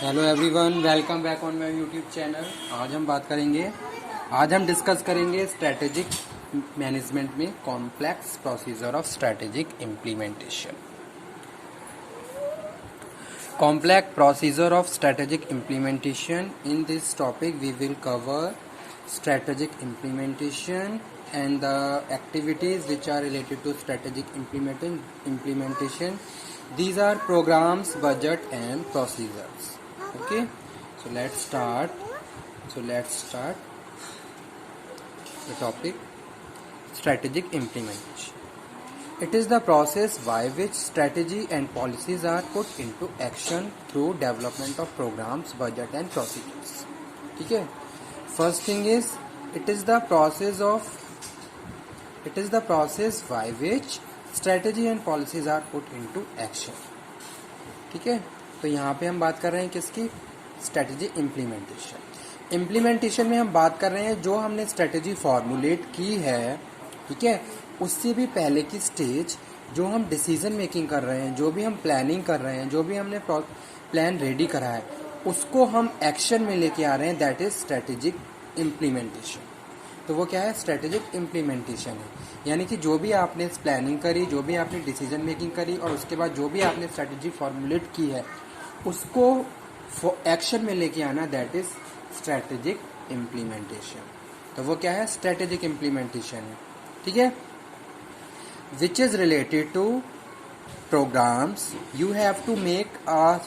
Hello everyone, welcome back on my YouTube channel. आज हम discuss करेंगे स्ट्रेटेजिक मैनेजमेंट में complex procedure of strategic implementation. Complex procedure of strategic implementation. In this topic we will cover strategic implementation and the activities which are related to strategic implementation. These are programs, budget and procedures. Okay, so let's start the topic: strategic implementation. It is the process by which strategy and policies are put into action through development of programs, budget and procedures. ठीक है, first thing is it is the process by which strategy and policies are put into action. ठीक है, तो यहाँ पे हम बात कर रहे हैं किसकी? स्ट्रेटेजी इम्प्लीमेंटेशन में हम बात कर रहे हैं जो हमने स्ट्रेटेजी फॉर्मुलेट की है, ठीक है, उससे भी पहले की स्टेज जो हम डिसीजन मेकिंग कर रहे हैं, जो भी हम प्लानिंग कर रहे हैं, जो भी हमने प्लान रेडी करा है, उसको हम एक्शन में लेके आ रहे हैं, दैट इज स्ट्रेटेजिक इम्प्लीमेंटेशन। तो वो क्या है? स्ट्रेटेजिक इम्प्लीमेंटेशन है। यानी कि जो भी आपने प्लानिंग करी, जो भी आपने डिसीजन मेकिंग करी और उसके बाद जो भी आपने स्ट्रेटेजी फॉर्मुलेट की है उसको एक्शन में लेके आना, दैट इज स्ट्रेटेजिक इम्प्लीमेंटेशन। तो वो क्या है? स्ट्रेटेजिक इम्प्लीमेंटेशन है। ठीक है, which is related to programs. You have to make a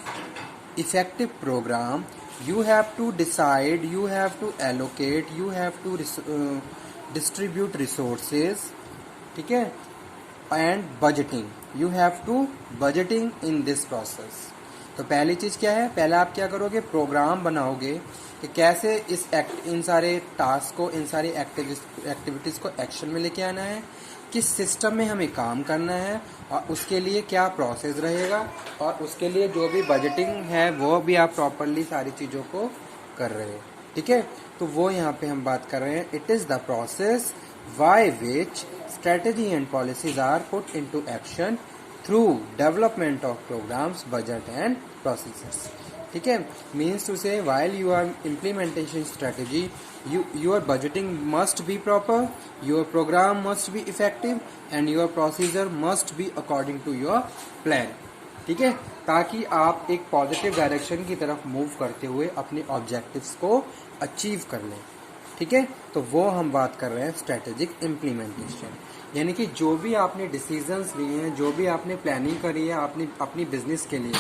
effective program. You have to decide, you have to allocate, you have to distribute resources. ठीक है, and budgeting. You have to budgeting in this process. तो पहली चीज क्या है? पहले आप क्या करोगे? प्रोग्राम बनाओगे कि कैसे इन सारे टास्क को, इन सारी एक्टिविटीज को एक्शन में लेके आना है, किस सिस्टम में हमें काम करना है और उसके लिए क्या प्रोसेस रहेगा, और उसके लिए जो भी बजटिंग है वो भी आप प्रॉपरली सारी चीज़ों को कर रहे हैं। ठीक है, तो वो यहाँ पे हम बात कर रहे हैं, it is the process by which strategy and policies are put into action through development of programmes, budget and procedures. ठीक है, means to say while you are implementation strategy, your budgeting must be proper, your program must be effective and your procedure must be according to your plan. ठीक है, ताकि आप एक positive direction की तरफ move करते हुए अपने ऑब्जेक्टिव्स को अचीव कर लें। ठीक है, तो वो हम बात कर रहे हैं स्ट्रेटेजिक इम्प्लीमेंटेशन। यानी कि जो भी आपने डिसीजंस लिए हैं, जो भी आपने प्लानिंग करी है अपनी बिजनेस के लिए,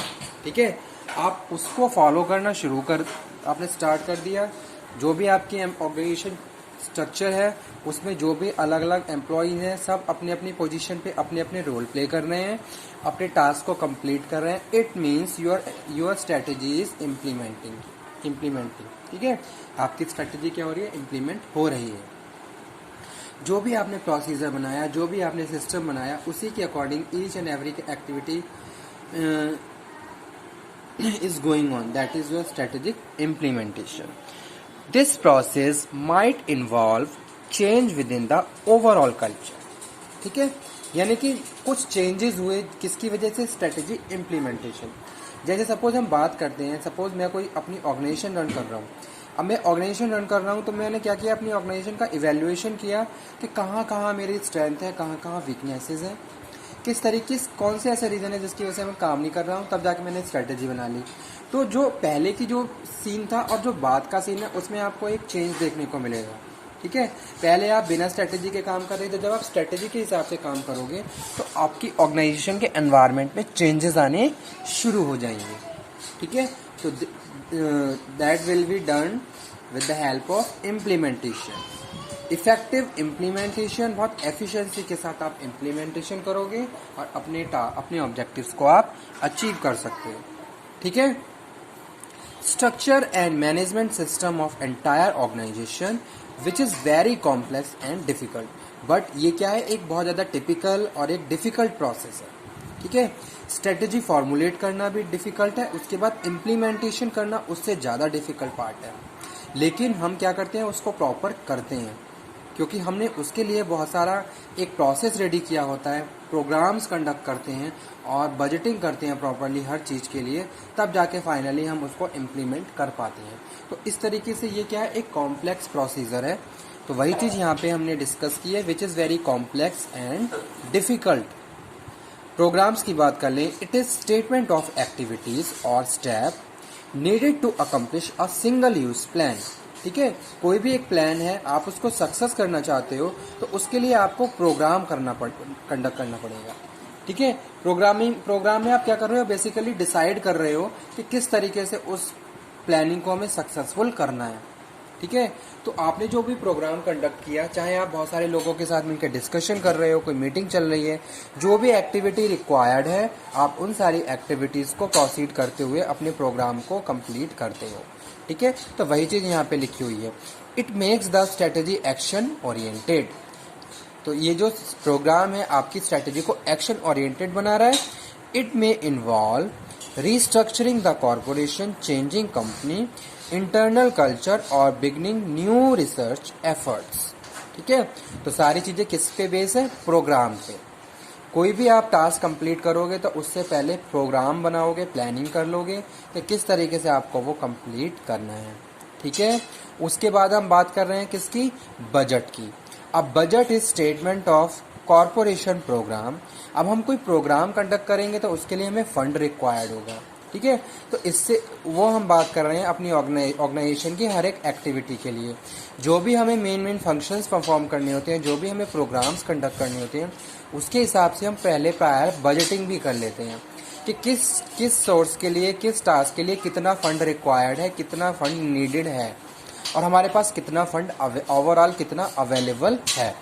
ठीक है, आप उसको फॉलो करना आपने स्टार्ट कर दिया। जो भी आपकी ऑर्गेनाइजेशन स्ट्रक्चर है उसमें जो भी अलग अलग एम्प्लॉई हैं, सब अपने अपनी पोजीशन पे अपने अपने रोल प्ले कर रहे हैं, अपने टास्क को कंप्लीट कर रहे हैं। It means your strategy is implementing. ठीक है, आपकी स्ट्रेटेजी क्या हो रही है? इम्प्लीमेंट हो रही है। जो भी आपने प्रोसीजर बनाया, जो भी आपने सिस्टम बनाया, उसी के according each and every activity is going on, that is your strategic implementation. This process might involve change within the overall culture. ठीक है, यानी कि कुछ चेंजेस हुए किसकी वजह से? Strategy implementation. जैसे सपोज हम बात करते हैं, सपोज मैं कोई अपनी ऑर्गेनाइजेशन रन कर रहा हूँ। अब मैं ऑर्गेनाइजेशन रन कर रहा हूँ तो मैंने क्या किया? अपनी ऑर्गेनाइजेशन का इवेल्युएशन किया कि कहाँ कहाँ मेरी स्ट्रेंथ है, कहाँ कहाँ वीकनेसेस हैं, किस तरीके कौन से ऐसे रीज़न है जिसकी वजह से मैं काम नहीं कर रहा हूँ। तब जाके मैंने स्ट्रेटेजी बना ली। तो जो पहले की जो सीन था और जो बाद का सीन है उसमें आपको एक चेंज देखने को मिलेगा। ठीक है, पहले आप बिना स्ट्रेटेजी के काम कर रहे थे, जब आप स्ट्रेटेजी के हिसाब से काम करोगे तो आपकी ऑर्गेनाइजेशन के एनवायरनमेंट में चेंजेस आने शुरू हो जाएंगे। ठीक है, तो that will be done with the help of implementation. Effective implementation, बहुत एफिशिएंसी के साथ आप इम्प्लीमेंटेशन करोगे और अपने ऑब्जेक्टिव्स को आप अचीव कर सकते हो। ठीक है, structure and management system of entire organisation which is very complex and difficult. But ये क्या है? एक बहुत ज़्यादा टिपिकल और एक डिफिकल्ट प्रोसेस है। ठीक है, स्ट्रेटेजी फॉर्मुलेट करना भी डिफिकल्ट है, उसके बाद इम्प्लीमेंटेशन करना उससे ज़्यादा डिफिकल्ट पार्ट है। लेकिन हम क्या करते हैं? उसको प्रॉपर करते हैं। क्योंकि हमने उसके लिए बहुत सारा एक प्रोसेस रेडी किया होता है, प्रोग्राम्स कंडक्ट करते हैं और बजटिंग करते हैं प्रॉपरली हर चीज़ के लिए, तब जाके फाइनली हम उसको इम्प्लीमेंट कर पाते हैं। तो इस तरीके से ये क्या है, एक कॉम्प्लेक्स प्रोसीजर है। तो वही चीज़ यहाँ पे हमने डिस्कस की है, which is very complex and difficult. Programs की बात कर लें, it is statement of activities और step needed to accomplish a single use plan. ठीक है, कोई भी एक प्लान है, आप उसको सक्सेस करना चाहते हो तो उसके लिए आपको प्रोग्राम कंडक्ट करना पड़ेगा। ठीक है, प्रोग्राम में आप क्या कर रहे हो, बेसिकली डिसाइड कर रहे हो कि किस तरीके से उस प्लानिंग को हमें सक्सेसफुल करना है। ठीक है, तो आपने जो भी प्रोग्राम कंडक्ट किया, चाहे आप बहुत सारे लोगों के साथ मिलकर डिस्कशन कर रहे हो, कोई मीटिंग चल रही है, जो भी एक्टिविटी रिक्वायर्ड है, आप उन सारी एक्टिविटीज़ को प्रोसीड करते हुए अपने प्रोग्राम को कंप्लीट करते हो। ठीक है, तो वही चीज़ यहाँ पे लिखी हुई है, it makes the strategy action oriented. तो ये जो प्रोग्राम है आपकी स्ट्रेटेजी को एक्शन ओरिएंटेड बना रहा है। It may involve restructuring the corporation, changing company internal culture और बिगनिंग न्यू रिसर्च एफर्ट्स। ठीक है, तो सारी चीज़ें किस पे बेस है, प्रोग्राम पे। कोई भी आप टास्क कंप्लीट करोगे तो उससे पहले प्रोग्राम बनाओगे, प्लानिंग कर लोगे कि किस तरीके से आपको वो कंप्लीट करना है। ठीक है, उसके बाद हम बात कर रहे हैं किसकी, बजट की। अब budget is statement of corporation programme. अब हम कोई प्रोग्राम कंडक्ट करेंगे तो उसके लिए हमें फंड रिक्वायर्ड होगा। ठीक है, तो इससे वो हम बात कर रहे हैं अपनी ऑर्गेनाइजेशन की हर एक एक्टिविटी के लिए। जो भी हमें मेन फंक्शंस परफॉर्म करने होते हैं, जो भी हमें प्रोग्राम्स कंडक्ट करने होते हैं, उसके हिसाब से हम पहले प्रायर बजटिंग भी कर लेते हैं कि किस सोर्स के लिए, किस टास्क के लिए कितना फंड रिक्वायर्ड है, कितना फंड नीडेड है और हमारे पास कितना फंड ओवरऑल कितना अवेलेबल है।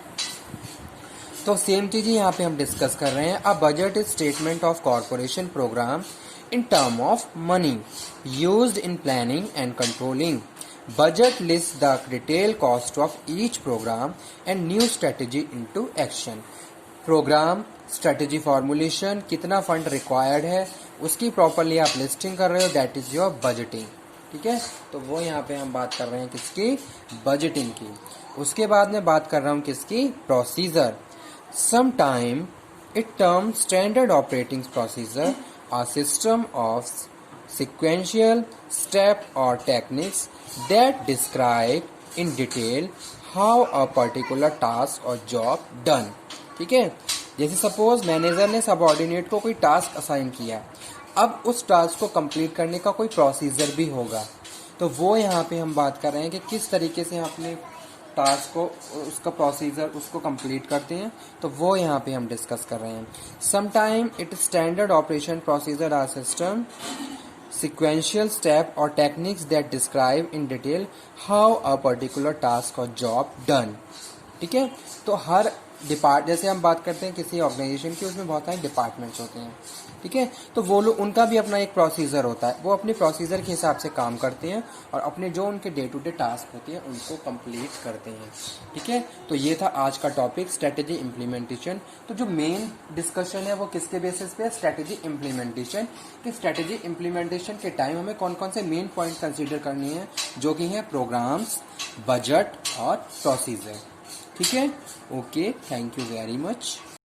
तो सेम चीज़ यहाँ पे हम डिस्कस कर रहे हैं। A budget is statement of corporation programme in term of money used in planning and controlling. Budget lists the detailed cost of each program and new strategy into action. Program strategy formulation, कितना fund required है उसकी properly आप listing कर रहे हो, that is your budgeting. ठीक है, तो वो यहाँ पे हम बात कर रहे हैं किसकी, बजटिंग की। उसके बाद में बात कर रहा हूँ किसकी, procedure. Sometime it terms standard operating procedure, a system of sequential step or techniques that describe in detail how a particular task or job done. ठीक है, जैसे सपोज मैनेजर ने सबऑर्डिनेट को कोई टास्क असाइन किया, अब उस टास्क को कंप्लीट करने का कोई प्रोसीजर भी होगा, तो वो यहाँ पे हम बात कर रहे हैं कि किस तरीके से हम अपने टास्क को, उसका प्रोसीजर, उसको कंप्लीट करते हैं, तो वो यहाँ पे हम डिस्कस कर रहे हैं। Sometime it standard operation procedure or system sequential step or techniques that describe in detail how a particular task or job done. ठीक है, तो हर जैसे हम बात करते हैं किसी ऑर्गेनाइजेशन की, उसमें बहुत सारे डिपार्टमेंट्स होते हैं। ठीक है, तो वो लोग, उनका भी अपना एक प्रोसीजर होता है, वो अपने प्रोसीजर के हिसाब से काम करते हैं और अपने जो उनके डे टू डे टास्क होते हैं उनको कंप्लीट करते हैं। ठीक है, तो ये था आज का टॉपिक, स्ट्रेटेजी इम्प्लीमेंटेशन। तो जो मेन डिस्कशन है वो किसके बेसिस पे, स्ट्रेटेजी इम्प्लीमेंटेशन। कि स्ट्रेटेजी इम्प्लीमेंटेशन के टाइम हमें कौन कौन से मेन पॉइंट कंसीडर करने हैं, जो कि हैं प्रोग्राम्स, बजट और प्रोसीजर। ठीक है, okay, thank you very much.